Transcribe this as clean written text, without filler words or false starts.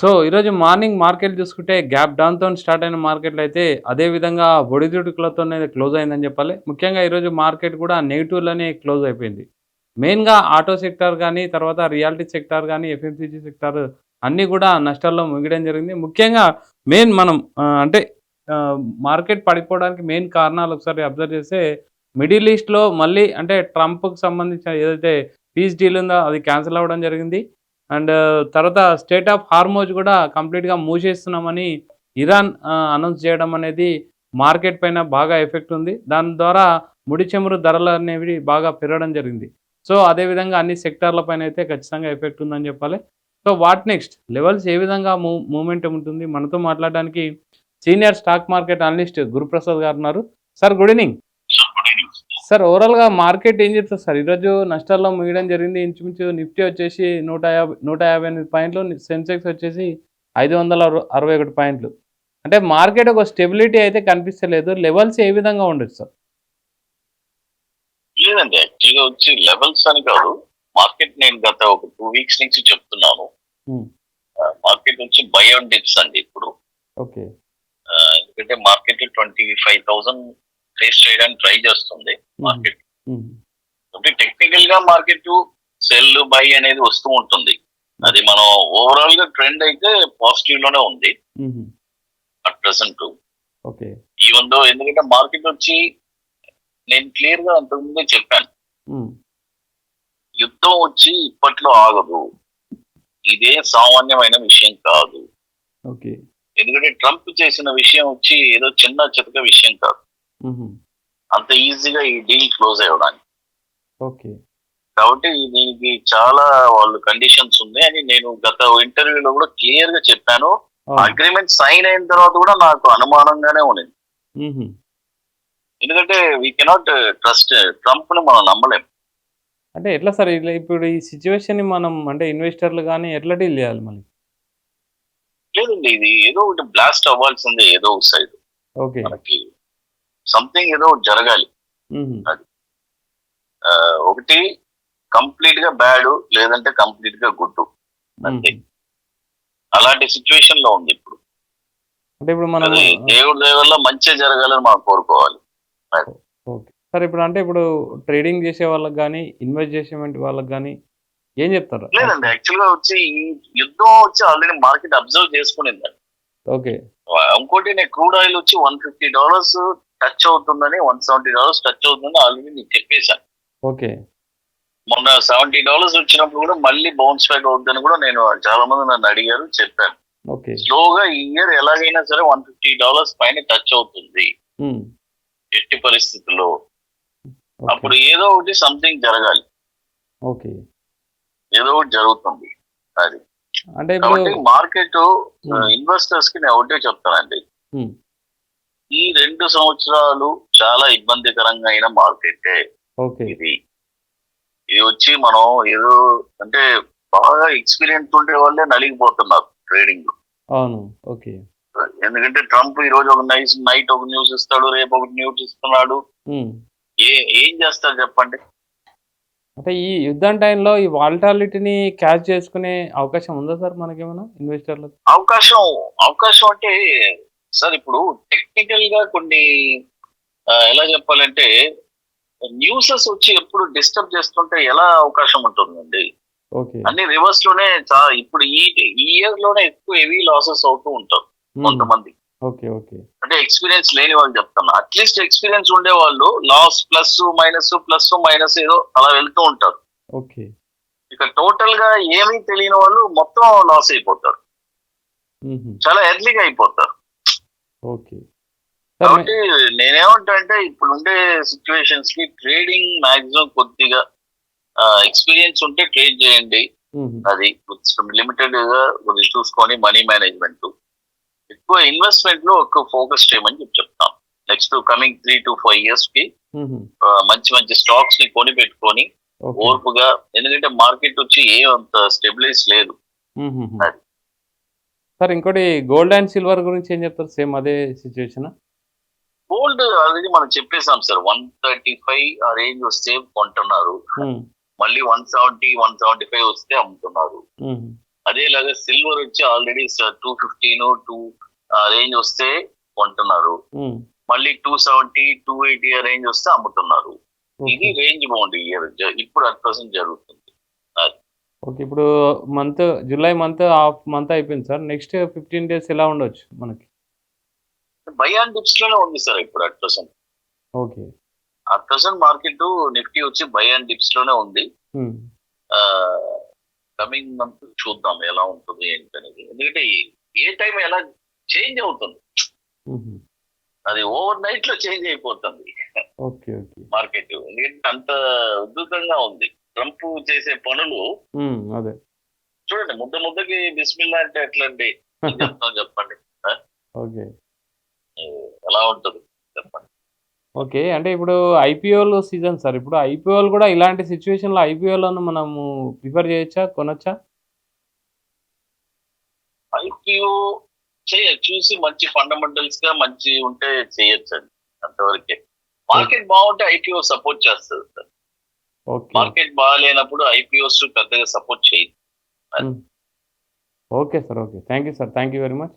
So, ఈరోజు morning market చూసుకుంటే gap డౌన్‌తోని start అయిన మార్కెట్‌లో అయితే అదే విధంగా ఒడిదుడుకులతోనే క్లోజ్ అయిందని చెప్పాలి. ముఖ్యంగా ఈరోజు మార్కెట్ కూడా నెగెటివ్‌లోనే క్లోజ్ అయిపోయింది. మెయిన్‌గా ఆటో సెక్టార్ గాని, తర్వాత రియాలిటీ సెక్టార్ గాని, ఎఫ్ఎంసీజీ సెక్టార్ అన్నీ కూడా నష్టాల్లో ముగియడం జరిగింది. ముఖ్యంగా మెయిన్ మనం అంటే మార్కెట్ పడిపోవడానికి మెయిన్ కారణాలు ఒకసారి అబ్జర్వ్ చేస్తే మిడిల్ ఈస్ట్‌లో మళ్ళీ అంటే ట్రంప్‌కి సంబంధించిన ఏదైతే పీస్ డీల్ ఉందో అది క్యాన్సెల్ అవ్వడం జరిగింది. అండ్ తర్వాత స్టేట్ ఆఫ్ హార్మోజ్ కూడా కంప్లీట్‌గా మూసేస్తున్నామని ఇరాన్ అనౌన్స్ చేయడం అనేది మార్కెట్ పైన బాగా ఎఫెక్ట్ ఉంది. దాని ద్వారా ముడి చమురు ధరలనేవి బాగా పెరగడం జరిగింది. సో, అదే విధంగా అన్ని సెక్టార్‌ల పైనైతే ఖచ్చితంగా ఎఫెక్ట్ ఉందని చెప్పాలి. So, what next? లెవెల్స్ ఏ విధంగా మూవ్‌మెంటమ్ ఉంటుంది? మనతో మాట్లాడడానికి senior stock market analyst Guruprasad గారున్నారు. Sir good evening. Sir good evening. Sir ఓవరాల్‌గా మార్కెట్ ఏం చెప్తది సార్? ఈరోజు నష్టాల్లో ముగియడం జరిగింది. ఇంచుమించు నిఫ్టీ వచ్చేసి 158 పాయింట్లు, సెన్సెక్స్ వచ్చేసి 561 పాయింట్లు. అంటే మార్కెట్ ఒక స్టెబిలిటీ అయితే కనిపిస్తలేదు. లెవెల్స్ ఏ విధంగా ఉండొచ్చు సార్? లేదండి, యాక్చువల్‌గా వచ్చి లెవెల్స్ అని కాదు. మార్కెట్ నేను గత ఒక 2 వీక్స్ నుంచి చెప్తున్నాను. హ్మ్. మార్కెట్ వచ్చి బై ఆన్ డిప్స్ అండి ఇప్పుడు. ఓకే. ఎందుకంటే మార్కెట్ 25,000 ఫేస్ చేయడానికి ట్రై చేస్తుంది హుహు. మార్కెట్. హ్మ్. అంటే టెక్నికల్ గా మార్కెట్ సెల్ బై అనేది వస్తూ ఉంటుంది. అది మనం ఓవరాల్ గా ట్రెండ్ అయితే పాజిటివ్ లోనే ఉంది హుహు. At present. Okay. Even though ఎందుకంటే మార్కెట్ వచ్చి నేను క్లియర్ గా అంతకుముందే చెప్పాను. హ్మ్. యుద్ధం వచ్చి ఇప్పట్లో ఆగదు. ఇదే సామాన్యమైన విషయం కాదు. ఓకే. ఎందుకంటే ట్రంప్ చేసిన విషయం వచ్చి ఏదో చిన్న చితక విషయం కాదు. హుహు. అంత ఈజీగా ఈ డీల్ క్లోజ్ అవ్వడానికి. ఓకే. కాబట్టి దీనికి చాలా వాళ్ళు కండిషన్స్ ఉన్నాయి అని నేను గత ఇంటర్వ్యూలో కూడా క్లియర్ గా చెప్పాను. అవును. అగ్రిమెంట్ సైన్ అయిన తర్వాత కూడా నాకు అనుమానంగానే ఉంది. హుహు. ఎందుకంటే వీ కెనాట్ ట్రస్ట్ ట్రంప్ ని మనం నమ్మలేం. అంటే ఎట్లా సార్ ఇలా ఇప్పుడు ఈ సిట్యుయేషన్‌ని మనం అంటే ఇన్వెస్టర్లు గాని ఎట్లా డీల్ చేయాలి మళ్ళీ? లేదండి, ఇది ఏదో ఒకటి బ్లాస్ట్ అవ్వాల్సిందే ఏదో ఒక సైడ్. ఓకే. మనకి సంథింగ్ ఏదో ఒకటి జరగాలి. హుహు. అది ఒకటి కంప్లీట్ గా బ్యాడ్, లేదంటే కంప్లీట్ గా గుడ్. అంతే. హుహు. అలాంటి సిచ్యువేషన్ లో ఉంది ఇప్పుడు. అంటే ఇప్పుడు మనం అది దేవుడి దయ వల్ల మంచి జరగాలని మనం కోరుకోవాలి. అది. ఓకే. సార్ ఇప్పుడు అంటే ఇప్పుడు ట్రేడింగ్ చేసే వాళ్ళకి గాని, ఇన్వెస్ట్ చేసేటువంటి వాళ్ళకి గాని ఏం చెప్తారు? లేదండి, యాక్చువల్ గా వచ్చి ఈ యుద్ధం వచ్చి ఆల్రెడీ మార్కెట్ అబ్జర్వ్ చేసుకునిందండి. ఓకే. ఇంకోటి నేను క్రూడ్ ఆయిల్ వచ్చి $150 టచ్ అవుతుందని, $170 టచ్ అవుతుందని ఆల్రెడీ నీకు చెప్పేశాను. ఓకే. మొన్న $70 వచ్చినప్పుడు కూడా మళ్ళీ బౌన్స్ బ్యాక్ అవుతుందని కూడా నేను చాలా మంది నన్ను అడిగారు, చెప్పాను. ఓకే. స్లోగా ఈ ఇయర్ ఎలాగైనా సరే $150 పైన టచ్ అవుతుంది హ్మ్. ఎట్టి పరిస్థితుల్లో. ఓకే. అప్పుడు ఏదో ఒకటి సంథింగ్ జరగాలి. ఓకే. ఏదో ఒకటి జరుగుతుంది. అది. అంటే ఇప్పుడు కాబట్టి మార్కెట్ హ్మ్. ఇన్వెస్టర్స్ కి నేను ఒకటే చెప్తానండి. హ్మ్. ఈ 2 సంవత్సరాలు చాలా ఇబ్బందికరంగా అయిన మార్కెటే ఓకే. ఇది. ఇది వచ్చి మనం ఏదో అంటే బాగా ఎక్స్పీరియన్స్ ఉండే వాళ్ళే నలిగిపోతున్నారు ట్రేడింగ్ లో. అవును. ఓకే. ఎందుకంటే ట్రంప్ ఈ రోజు ఒక నైట్ ఒక న్యూస్ ఇస్తాడు, రేపు ఒక న్యూస్ ఇస్తున్నాడు. హ్మ్. ఏం చేస్తారు చెప్పండి? అంటే ఈ యుద్ధం టైంలో ఈ వాలటాలిటీని క్యాచ్ చేసుకునే అవకాశం ఉందా సార్ మనకేమన్నా ఇన్వెస్టర్‌లకు? అవకాశం అవకాశం అంటే సార్ ఇప్పుడు టెక్నికల్ గా కొన్ని ఎలా చెప్పాలంటే న్యూసెస్ వచ్చి ఎప్పుడు డిస్టర్బ్ చేస్తుంటే ఎలా అవకాశం ఉంటుందండి? ఓకే. అన్ని రివర్స్ లోనే ఇప్పుడు ఈ ఇయర్ లోనే ఎక్కువ హెవీ లాసెస్ అవుతూ ఉంటారు హుహు. కొంతమంది. ఓకే. ఓకే. అంటే ఎక్స్పీరియన్స్ లేని వాళ్ళు చెప్తున్నా. అట్లీస్ట్ ఎక్స్పీరియన్స్ ఉండే వాళ్ళు లాస్ ప్లస్ మైనస్ ఏదో అలా వెళ్తూ ఉంటారు. ఓకే. ఇక టోటల్ గా ఏమీ తెలియని వాళ్ళు మొత్తం లాస్ అయిపోతారు. హుహు. చాలా ఎర్లీగా అయిపోతారు. ఓకే. సార్ కాబట్టి నేనేమంటా అంటే ఇప్పుడుండే సిచ్యువేషన్స్ కి ట్రేడింగ్ మాక్సిమం కొద్దిగా ఎక్స్పీరియన్స్ ఉంటే ట్రేడ్ చేయండి. హుహు. అది లిమిటెడ్ గా కొద్దిగా చూసుకొని మనీ మేనేజ్మెంట్. ఎక్కువ ఇన్వెస్ట్మెంట్ లో ఎక్కువ ఫోకస్ చేయమని చెప్తాం. నెక్స్ట్ కమింగ్ 3 to 5 years కి హుహు. మంచి మంచి స్టాక్స్ ని కొని పెట్టుకొని ఓకే. ఓర్పుగా, ఎందుకంటే మార్కెట్ వచ్చి ఏం అంత స్టెబిలైజ్ లేదు. హుహుహు. అది. సార్ ఇంకోటి గోల్డ్ అండ్ సిల్వర్ గురించి ఏం చెప్తారు? సేమ్ అదే సిట్యుయేషనా? గోల్డ్ ఆల్రెడీ మనం చెప్పేసాం సార్. 135 ఆ రేంజ్ వస్తే కొంటున్నారు. హ్మ్. మళ్ళీ 170, 175 వస్తే అమ్ముతున్నారు. హుహు. అదేలాగా సిల్వర్ వచ్చి ఆల్రెడీ 215 రేంజ్ వస్తే కొంటున్నారు. ఉమ్, మళ్ళీ 270 280 రేంజ్ వస్తే అమ్ముతున్నారు. ఇది ఓకే రేంజ్ బౌండ్ ఇయర్ ఇప్పుడు అట్ ప్రెసెంట్ జరుగుతుంది. అది. ఓకే ఇప్పుడు month July month half month అయిపోయింది సార్. నెక్స్ట్ 15 డేస్ ఎలా ఉండొచ్చు మనకి? బై అండ్ డిప్స్ లోనే ఉంది సార్ ఇప్పుడు at present. Okay. At present market Nifty వచ్చి బై అండ్ డిప్స్ లోనే ఉంది. ఉమ్, కమింగ్ మంత్ చూద్దాం ఎలా ఉంటుంది ఏంటనేది. ఎందుకంటే ఏ టైం ఎలా చేంజ్ అవుతుంది, ఉహు, అది ఓవర్ నైట్ లో చేంజ్ అయిపోతుంది ఓకే ఓకే. మార్కెట్. ఎందుకంటే అంత ఉధృతంగా ఉంది ట్రంప్ చేసే పనులు. అదే. చూడండి, ముద్దకి బిస్మిల్లా అంటే ఎట్లండి? ఏం చెప్తాం చెప్పండి. ఆ? ఓకే ఎలా ఉంటుంది చెప్పండి. ఓకే. అంటే ఇప్పుడు ఐపీఎల్ సీజన్ సార్. ఇప్పుడు ఐపీఎల్ కూడా ఇలాంటి సిట్యుయేషన్‌లో ఐపీఎల్‌లను మనము ప్రిఫర్ చేయొచ్చా? కొనొచ్చా? ఐపీఓ చూసి మంచి ఫండమెంటల్స్ గా మంచి ఉంటే చేయొచ్చండి, అంతవరకే. మార్కెట్ బాగుంటే ఐపీఓ సపోర్ట్ చేస్తుంది సార్. ఓకే. మార్కెట్ బాగాలేనప్పుడు ఐపీఓస్ పెద్దగా సపోర్ట్ చేయదు. హ్మ్. Okay sir. Okay. Thank you sir. Thank you very much.